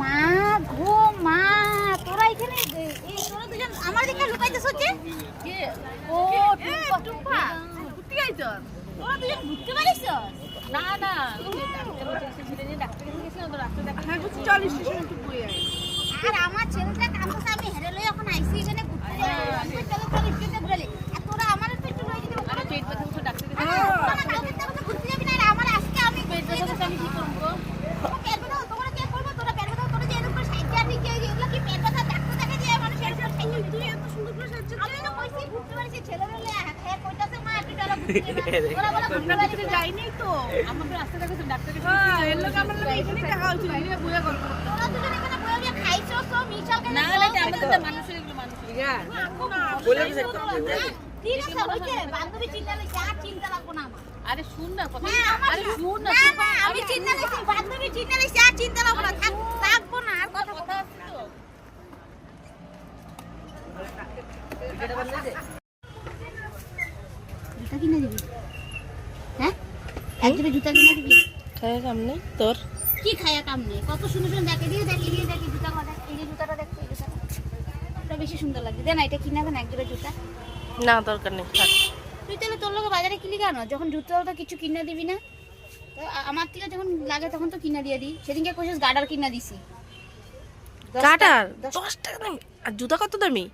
মা গো মা, তোরা এখানে তোরা দুজন আমার দিকে লুকাইতেছ হচ্ছে ও টুপা ঘুরতে গাইছ, তোরা দুজন ঘুরতে পারিস না? না আর আমার ছেলেটা কামড়াছে, আমি হেরে লই এখন আইসি এখানে ঘুরতে যাই, চলো চলো স্টেজে ঘুরালি, আর তোরা আমার একটু লই দিতে পারো। পেট ব্যথা উঠে ডাক্তার কাছে ঘুরতে যাবি না? আমার আজকে আমি পেট ব্যথা আমি কি করবো? পেট ব্যথা তোমরা কে করবো? তোরা পেট ব্যথা তোরা যে এরকম করে সাইড আর দিকে এগুলো কি পেট ব্যথা ডাক্তার দেখে যে মানুষ এরকম সাইড? তুই এত সুন্দর করে সাজছিস, আমি তো কইছি ঘুরতে পারিস, ছেলেবেলে হ্যাঁ কইতাছে মা একটু চলো ঘুরতে যাবে, তোরা বলা ঘুরতে পারিস যাইনি তো আমাদের রাস্তা কাছে ডাক্তার কাছে এর লোক আমরা এখানেই দেখা হচ্ছে, এখানে বইয়া গল্প করতে। তোরা দুজন এখানে বইয়া খাইছো তো মিশাল কেন? না না আমাদের তো মানুষের এগুলো মানুষ বলে দিছে ঠিক আছে হইছে, বান্ধবী চিন্তা লইছে, আর চিন্তা লাগবো না আমার। আরে শুন না কথা, আরে শুন না, আমি চিন্তা লইছি, বান্ধবী চিন্তা লইছে, আর চিন্তা লাগবো না, থাকবো না আর কথা কথা আছে তো। এটা বন্ধ দে, জুতা কিনে দিবি? হ্যাঁ একজোড়া জুতা কিনে দিবি? খায়া কাম নেই তোর? কি খায়া কাম নেই, কত সুন্দর সুন্দর দেখে দিয়ে দেখি জুতা কথা, এই যে জুতাটা দেখো, এই জুতাটা এটা বেশি সুন্দর লাগছে, দেন এটা কিনা দেন একজোড়া জুতা। না দরকার নেই, থাক। তুই তাহলে তোর লোক বাজারে কিলি কেন? যখন জুতো তো কিছু কিনে দিবি না, তো আমার থেকে যখন লাগে তখন তো কিনা দিয়ে দিই। সেদিনকে কোশিস গার্ডার কিনা দিছি, কাটার 10 টাকা দাম। আর জুতা কত দামি?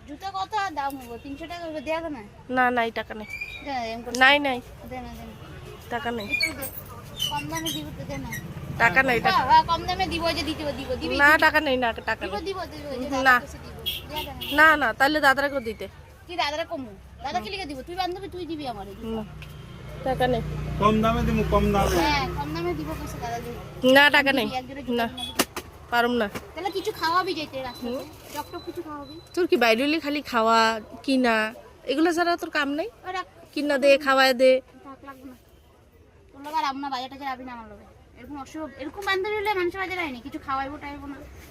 জুতো কত আর দাম হবো? 300 টাকা দেওয়া যাবে না? না নাই টাকা নেই, দেন নাই নাই দেন দেন টাকা নেই, একটু দে, কম দামে দিব তো, দেন টাকা নেই টাকা। হ্যাঁ কম দামে দিব, যে দিব দিবি না টাকা নেই, না টাকা দিব নেই। দিব দিব, না। দেয়া দেন না না তাহলে দাদারা করে দিতে। কি দাদারা কমু? দাদা কি লিখে দিব? তুই বান্ধবী তুই দিবি আমারে। না, টাকা নেই। কম দামে দিমু, কম দামে। হ্যাঁ কম দামে দিব কইছে দাদা দিব। না টাকা নেই, একজোড়া জুতা না কিনা দিবি। পারুম না। তাহলে কিছু খাওয়াবি যাইতে রাস্তাতে, টক কিছু খাওয়াবি? তোর কি বাইরে হলে খালি খাওয়া কিনা এগুলো ছাড়া তোর কাম নেই? ওরা কিনা দে খাওয়ায় দে। থাক লাগবে না, তোর লোক আর আমরা বাজারটা যাবি না আমার লোক, এরকম অসুখ এরকম বান্ধবী হলে মানুষের বাজারে হয়নি, কিছু খাওয়াইবো টাইবো না।